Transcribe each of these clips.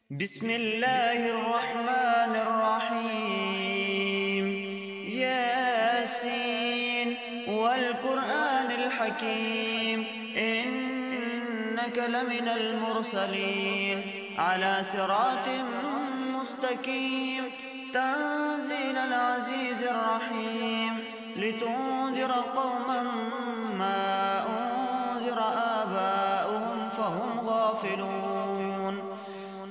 بسم الله الرحمن الرحيم. ياسين والقرآن الحكيم إنك لمن المرسلين على صراط مستقيم تنزيل العزيز الرحيم لتنذر قوما ما أنذر آباؤهم فهم غافلون.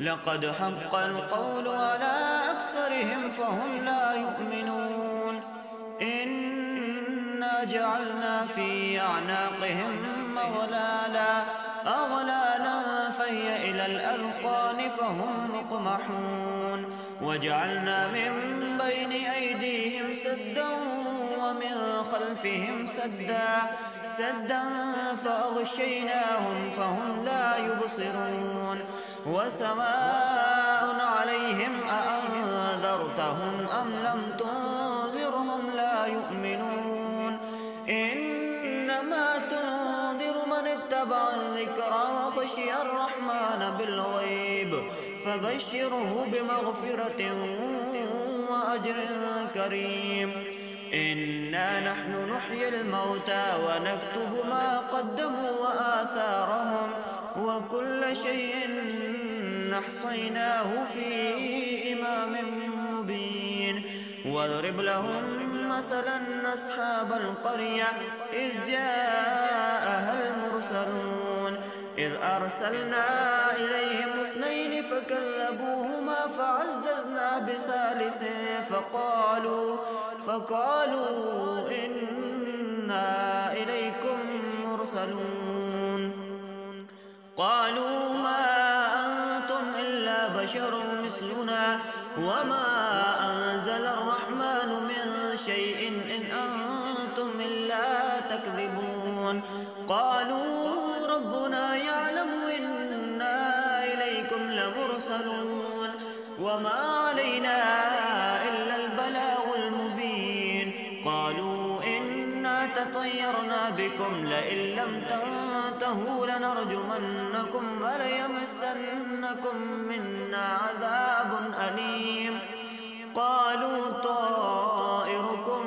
لقد حق القول على أكثرهم فهم لا يؤمنون. إنا جعلنا في أعناقهم أغلالا فهي إلى الأذقان فهم مقمحون. وجعلنا من بين أيديهم سدا ومن خلفهم سدا فأغشيناهم فهم لا يبصرون. وسواء عليهم أأنذرتهم أم لم تنذرهم لا يؤمنون. إنما تنذر من اتبع الذكر وخشي الرحمن بالغيب فبشره بمغفرة وأجر كريم. إنا نحن نحيي الموتى ونكتب ما قدموا وآثارهم وكل شيء أحصيناه في إمام مبين. واضرب لهم مثلا أصحاب القرية إذ جاءها المرسلون إذ أرسلنا إليهم 2 فكذبوهما فعززنا بثالث فقالوا إنا إليكم مرسلون. قالوا ما أنتم إلا بشر مثلنا وما أنزل الرحمن من شيء إن أنتم إلا تكذبون. قالوا ربنا يعلم إنا إليكم لمرسلون وما علينا إلا البلاغ المبين. قالوا إنا تطيرنا بكم لئن لم تنتهوا لنرجمنكم وليمسنكم منا عذاب أليم. قالوا طائركم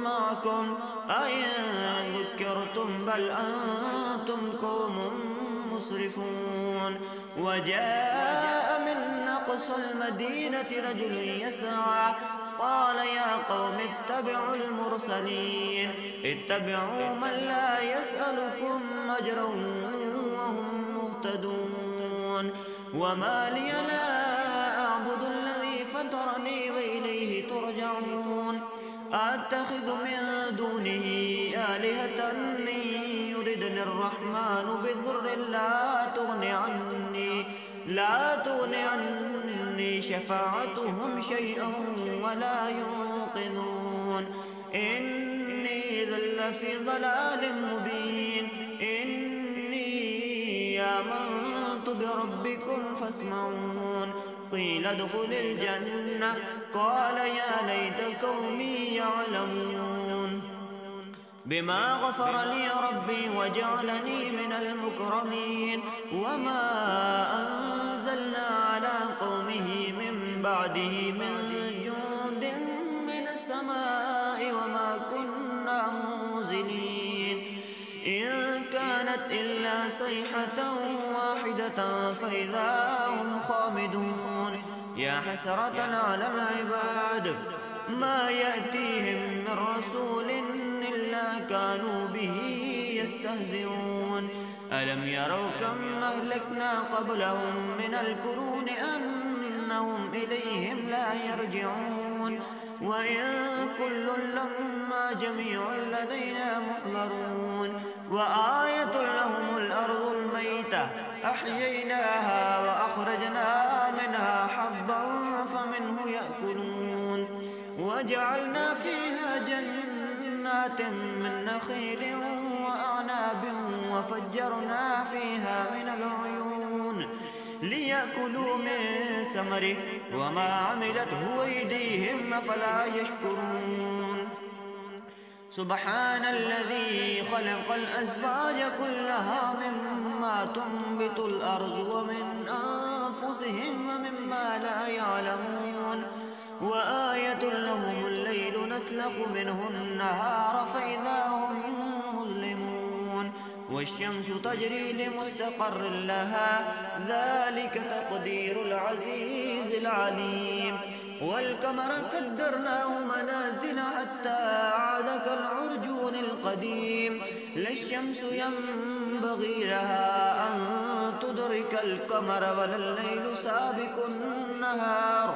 معكم أئن ذكرتم بل أنتم قوم مسرفون. وجاء من أقصى المدينة رجل يسعى قال يا قوم اتبعوا المرسلين اتبعوا من لا يسألكم أجرا وهم مهتدون. وما لي لا أعبد الذي فطرني وإليه ترجعون. أتخذ من دونه آلهة إن يردني الرحمن بضر لا تغني عني شفاعتهم شيئا ولا ينقذون. إني إذا لفي ضلال مبين. إني آمنت بربكم فاسمعون. قيل ادخل الجنة قال يا ليت قومي يعلمون بما غفر لي ربي وجعلني من المكرمين. وما أنزلنا على قومه من بعده من جند من السماء وما كنا منزلين. إن كانت إلا صيحة واحدة فإذا هم خامدون. يا حسرة على العباد ما يأتيهم من رسول إلا كانوا به يستهزئون. ألم يروا كم أهلكنا قبلهم من القرون أنهم إليهم لا يرجعون. وإن كل لما جميع لدينا محضرون. وآية لهم الأرض الميتة أحييناها وأخرجنا منها حبا فمنه يأكلون. وجعلنا فيها جنات من نخيل وأعناب وفجرنا فيها من العيون ليأكلوا من ثمره وما عملته أيديهم أفلا يشكرون. سبحان الذي خلق الأزواج كلها مما تنبت الأرض ومن أنفسهم ومما ما لا يعلمون وآية لهم الليل نسلخ منه النهار فإذا هم مظلمون والشمس تجري لمستقر لها ذلك تقدير العزيز العليم والقمر قدرناه منازل حتى عاد كالعرجون القديم لا الشمس ينبغي لها أن تدرك القمر ولا الليل سابق النهار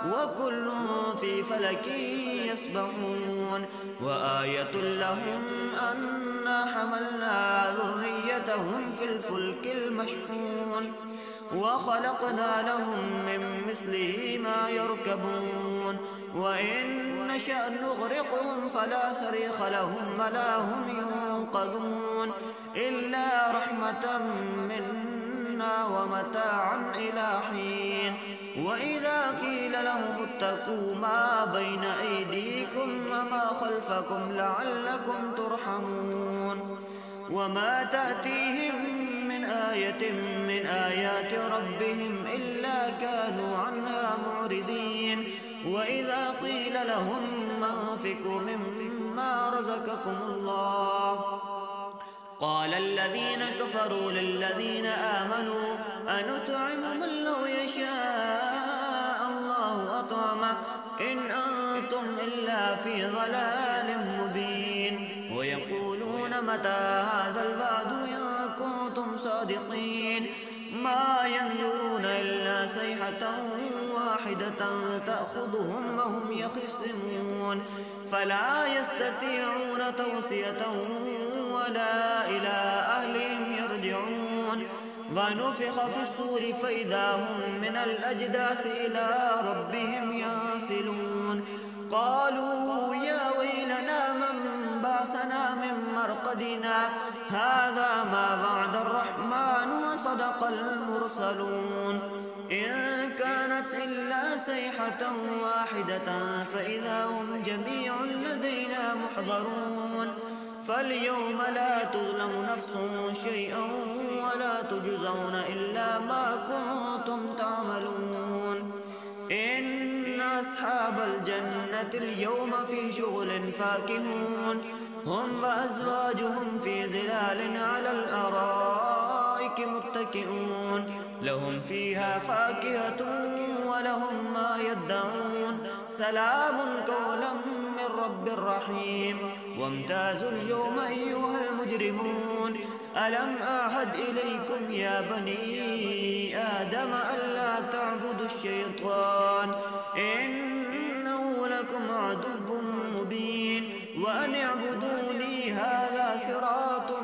وكل في فلك يسبحون وآية لهم أنا حملنا ذريتهم في الفلك المشحون وخلقنا لهم من مثله ما يركبون وإن نشأ نغرقهم فلا صريخ لهم ولا هم ينقذون إلا رحمة منا ومتاعا إلى حين وإذا قيل لهم اتقوا ما بين أيديكم وما خلفكم لعلكم ترحمون وما تأتيهم من آية من آيات ربهم إلا كانوا عنها معرضين وإذا قيل لهم أنفقوا مما رزقكم الله قال الذين كفروا للذين آمنوا أنطعم من لو يشاء الله أطعمه إن أنتم إلا في ضلال مبين ويقولون متى هذا الوعد إن كنتم صادقين ما ينظرون إلا صيحة واحدة تأخذهم وهم يخصمون فلا يستطيعون توصية ولا إلى أهلهم يرجعون ونفخ في الصور فإذا هم من الأجداث إلى ربهم ينسلون قالوا يا ويلنا من بعثنا من مرقدنا هذا ما وعد الرحمن وصدق المرسلون إن كانت إلا صيحة واحدة فإذا هم جميع لدينا محضرون فاليوم لا تظلم نفس شيئا ولا تجزون إلا ما كنتم تعملون إن أصحاب الجنة اليوم في شغل فاكهون هم وأزواجهم في ظلال على الأرائك متكئون لهم فيها فاكهة ولهم ما يدعون سلام قولا من رب رحيم وامتازوا اليوم أيها المجرمون ألم أعهد إليكم يا بني آدم ألا تعبدوا الشيطان إنه لكم عدو مبين وأن اعبدوني هذا صراط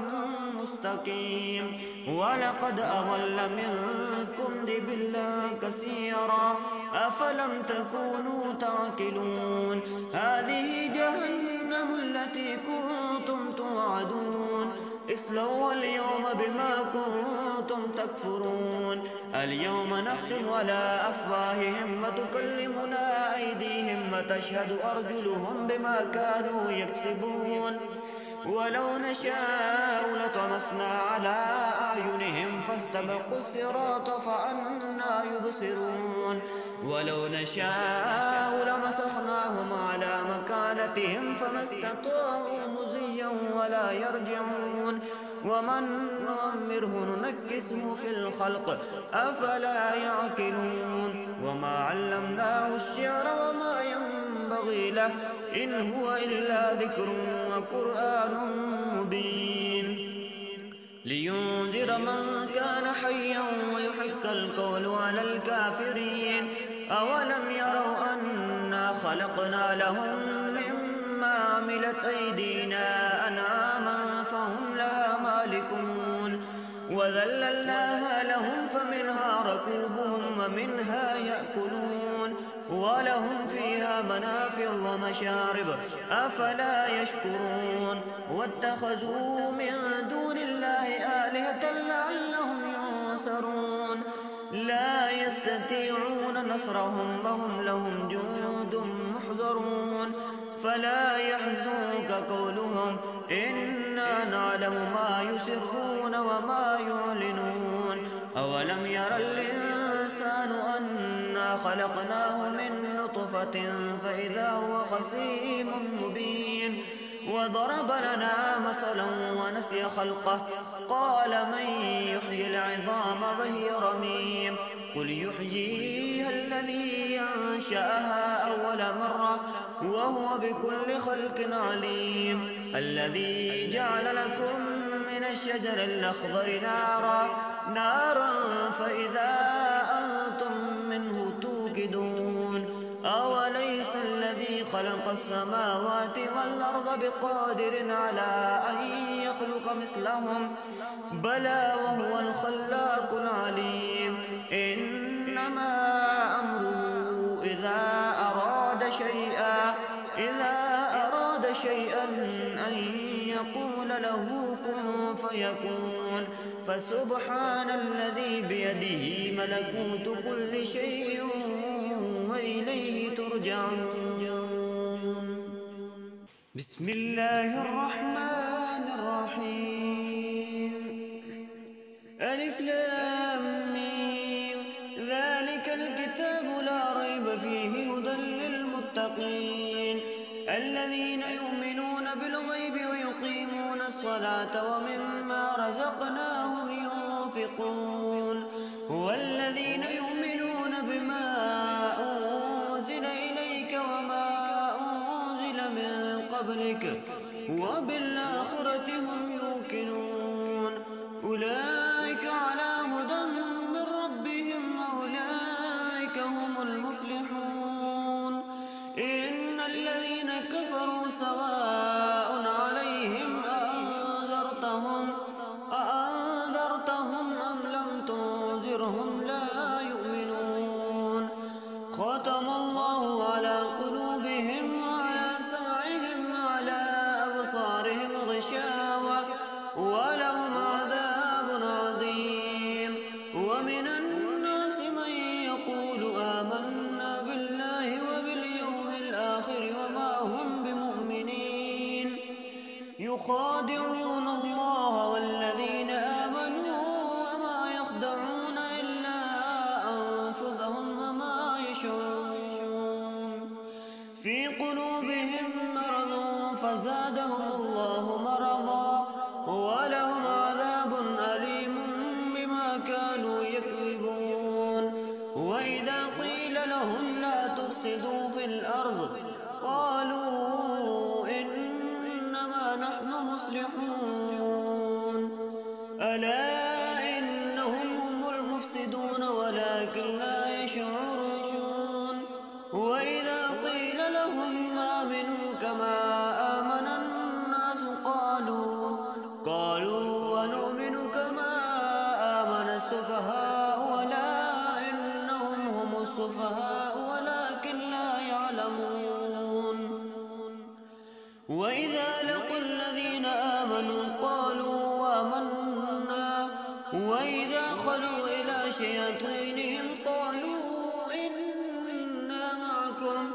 مستقيم ولقد أضل منكم جبلا كثيرا أفلم تكونوا تعقلون هذه جهنم التي كنتم توعدون اصلوا اليوم بما كنتم تكفرون اليوم نختم على أفواههم وتكلمنا أيديهم وتشهد أرجلهم بما كانوا يكسبون ولو نشاء لطمسنا على أعينهم فاستبقوا الصراط فأنى يبصرون ولو نشاء لمسخناهم على مكانتهم فما استطاعوا مزيا ولا يرجعون ومن نعمره ننكسه في الخلق أفلا يعقلون وما علمناه الشعر وما ينبغي له إن هو إلا ذكر وقرآن مبين لينذر من كان حيا ويحق القول على الكافرين أولم يروا أنا خلقنا لهم مما عملت أيدينا أنعاما فهم لها مالكون وذللناها لهم فمنها ركوبهم ومنها يأكلون ولهم فيها منافع ومشارب أفلا يشكرون واتخذوا من دون الله آلهة لعلهم ينصرون لا يستطيعون نصرهم وهم لهم جند محضرون فلا يحزنك قولهم إنا نعلم ما يسرون وما يعلنون أولم ير الإنسان أنا خلقناه من نطفة فإذا هو خصيم مبين وضرب لنا مثلا ونسي خلقه قال من يحيي العظام وهي رميم قل يحييها الذي أنشأها أول مرة وهو بكل خلق عليم الذي جعل لكم من الشجر الأخضر نارا فإذا أنتم منه توقدون أوليس الذي خلق السماوات والأرض بقادر على أن يخلق مثلهم بلى وهو الخلاق العليم إنما أمره إذا أراد شيئا أن يقول له كن فيكون فسبحان الذي بيده ملكوت كل شيء وإليه ترجعون بسم الله الرحمن الرحيم ألف لام ميم ذلك الكتاب لا ريب فيه هدى للمتقين الذين يؤمنون بالغيب ويقيمون الصلاة ومما رزقناهم ينفقون والذين يؤمنون بما أنزل إليك وما أنزل من قبلك وبالآخرة هم يوقنون أولئك على هدى من ربهم أولئك هم المفلحون إن الذين كفروا سواء عليهم أأنذرتهم أم لم تنذرهم لا يؤمنون ختم الله على قلوبهم وعلى سمعهم وعلى أبصارهم غشاوة ولهم عذاب عظيم ومن الناس من يقول آمنا بالله وباليوم الآخر وما هم بمؤمنين يخادعون الله والذين آمنوا وما يخدعون إلا أنفسهم وما يشعرون في قلوبهم مرض فزادهم الله مرضا ولهم عذاب أليم بما كانوا يكذبون وإذا قيل لهم لا تفسدوا في الأرض قالوا إنما نحن مصلحون ألا إنهم هم المفسدون ولكن لا يشعرون وإذا قيل لهم آمنوا كما آمن الناس قالوا ونؤمن كما آمن السفهاء ألا إنهم هم السفهاء ولكن لا يعلمون وإذا لقوا الذين آمنوا قالوا آمنا وإذا خلوا إلى شياطينهم قالوا إنا معكم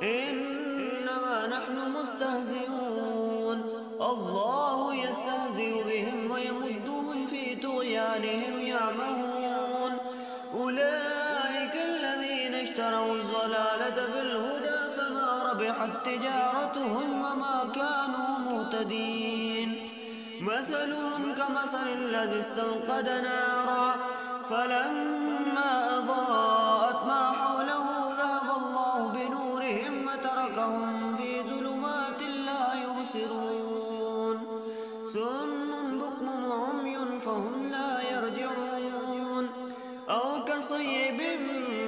إنما نحن مستهزئون الله يستهزئ بهم ويمدهم في طغيانهم يعمهون أولئك الذين اشتروا الضلالة بالهدى فما ربحت تجارتهم وما كانوا مهتدين مثلهم كمثل الذي استوقد نارا فلما أضاءت ما حوله ذهب الله بنورهم وتركهم في ظلمات لا يبصرون صم بكم عمي فهم لا يرجعون أو كصيب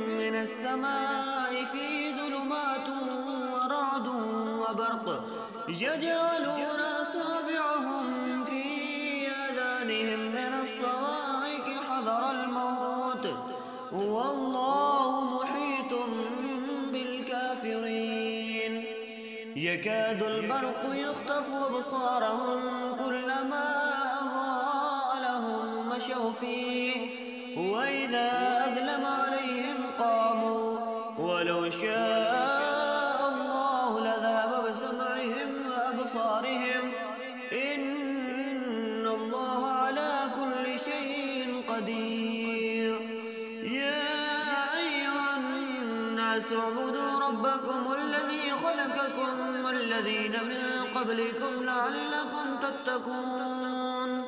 من السماء فيه ظلمات ورعد وبرق يجعلون أصابعهم في آذانهم من الصواعق حذر الموت والله محيط بالكافرين يكاد البرق يخطف أبصارهم كلما أضاء لهم مشوا فيه وإذا أظلم عليهم قاموا ولو شاء الله لذهب بسمعهم وأبصارهم إن الله على كل شيء قدير يا أيها الناس اعبدوا ربكم الذي خلقكم والذين من قبلكم لعلكم تتقون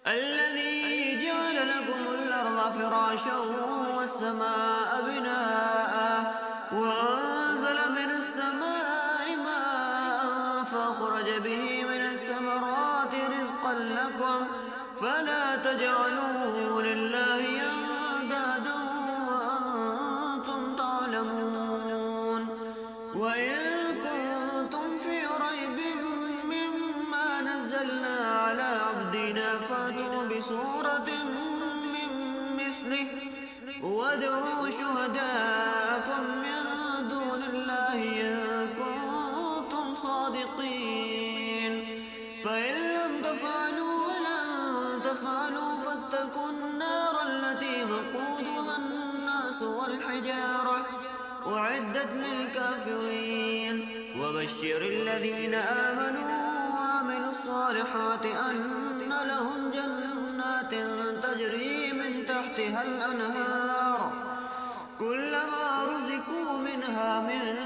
الذي جعل لكم الأرض فراشا والسماء بناء وأنزل من السماء ماء فأخرج به من الثمرات رزقا لكم فلا تجعلوا لله أندادا وأنتم تعلمون وإن كنتم في ريب مما نزلنا على عبدنا فأتوا بسورة من مثله وادعوا شهداءكم من دون الله إن كنتم صادقين فإن لم تفعلوا ولن تفعلوا فاتقوا النار التي وقودها الناس والحجارة أعدت للكافرين وبشر الذين آمنوا وعملوا الصالحات أن لهم جنات تجري من تحتها الأنهار كلما رزقوا منها من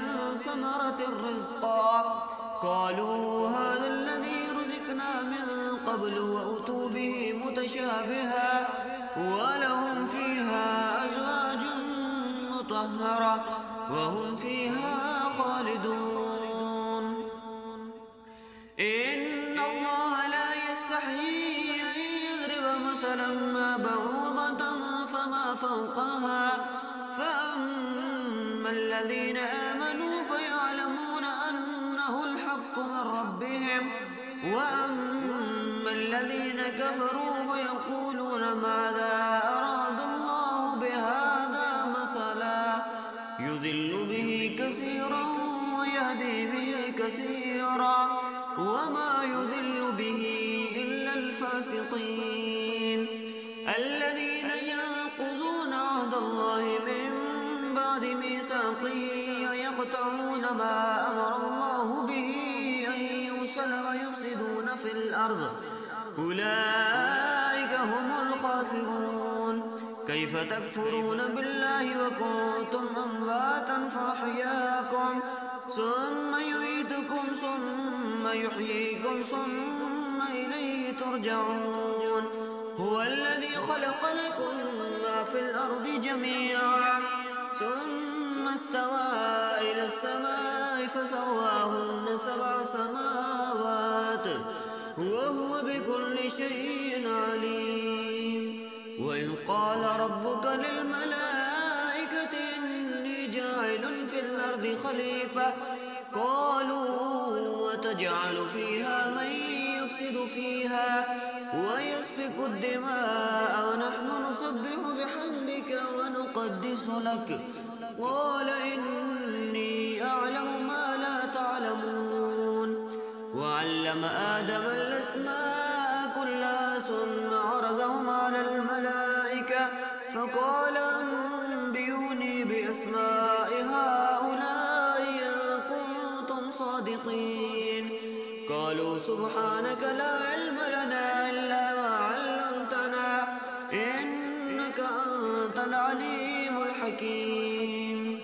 ثمرة رزقا قالوا هذا الذي رزقنا من قبل وأتوا به متشابها ولهم فيها أزواج مطهرة وهم فيها خالدون إن الله لا يستحيي أن يضرب مثلا ما بعوضة فما فوقها فأما الذين آمنوا فيعلمون أنه الحق من ربهم وأما الذين كفروا فيقولون ماذا أراد الله بهذا مثلا يضل به كثيرا ويهدي به كثيرا وما يضل به إلا الفاسقين الذين ينقضون عهد الله من بعد ميثاقه ويقطعون ما أمر الله به أن يوصل ويفسدون في الأرض أولئك هم الخاسرون كيف تكفرون بالله وكنتم أمواتا فأحياكم ثم يميتكم ثم يحييكم ثم إليه ترجعون هو الذي خلق لكم ما في الأرض جميعا ثم استوى إلى السماء فسواهن 7 سماوات وهو بكل شيء عليم وإذ قال ربك للملائكة إني جاعل في الأرض خليفة قالوا وتجعل فيها من يفسد فيها ويسفك الدماء ونحن نسبح بحمدك ونقدس لك قال إني أعلم ما لا تعلمون وعلم آدم الأسماء كلها ثم عرضهم على الملائكة فقال أنبئوني بأسماء هؤلاء إن كنتم صادقين قالوا سبحانك لا علم لنا إلا ما علمتنا إنك أنت العليم الحكيم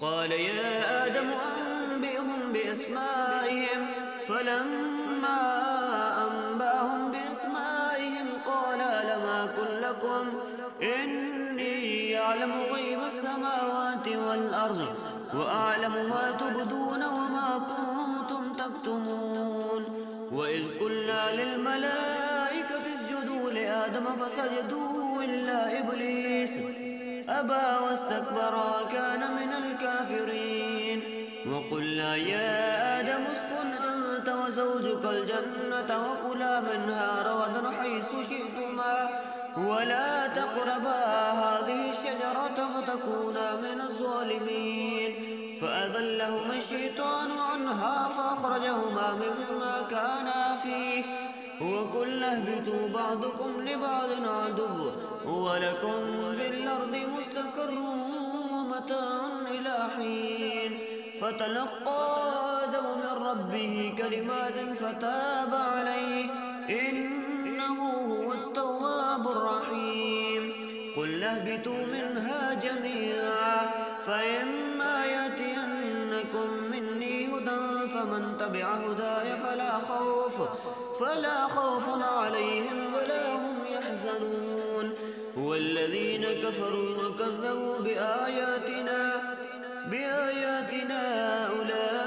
قال يا آدم أنبئهم بأسمائهم فلما أنبأهم بأسمائهم قال لم أقل لكم إني أعلم غيب السماوات والأرض وأعلم ما تبدون وما كنتم تكتمون وإذ قلنا للملائكة اسجدوا لآدم فسجدوا إلا إبليس أبى واستكبر وكان من الكافرين وقلنا يا آدم اسكن أنت وزوجك الجنة وكلا منها رغدا حيث شئتما ولا تقربا هذه الشجرة فتكونا من الظالمين فأذلهما الشيطان عنها فأخرجهما مما كانا فيه وقلنا اهبطوا بعضكم لبعض عدو ولكم في الأرض مستقر ومتاع إلى حين فتلقى آدم من ربه كلمات فتاب عليه إنه هو التواب الرحيم قلنا اهبطوا منها جميعا تبع هداي فلا خوف عليهم ولا هم يحزنون. والذين كفروا وكذبوا بآياتنا أولئك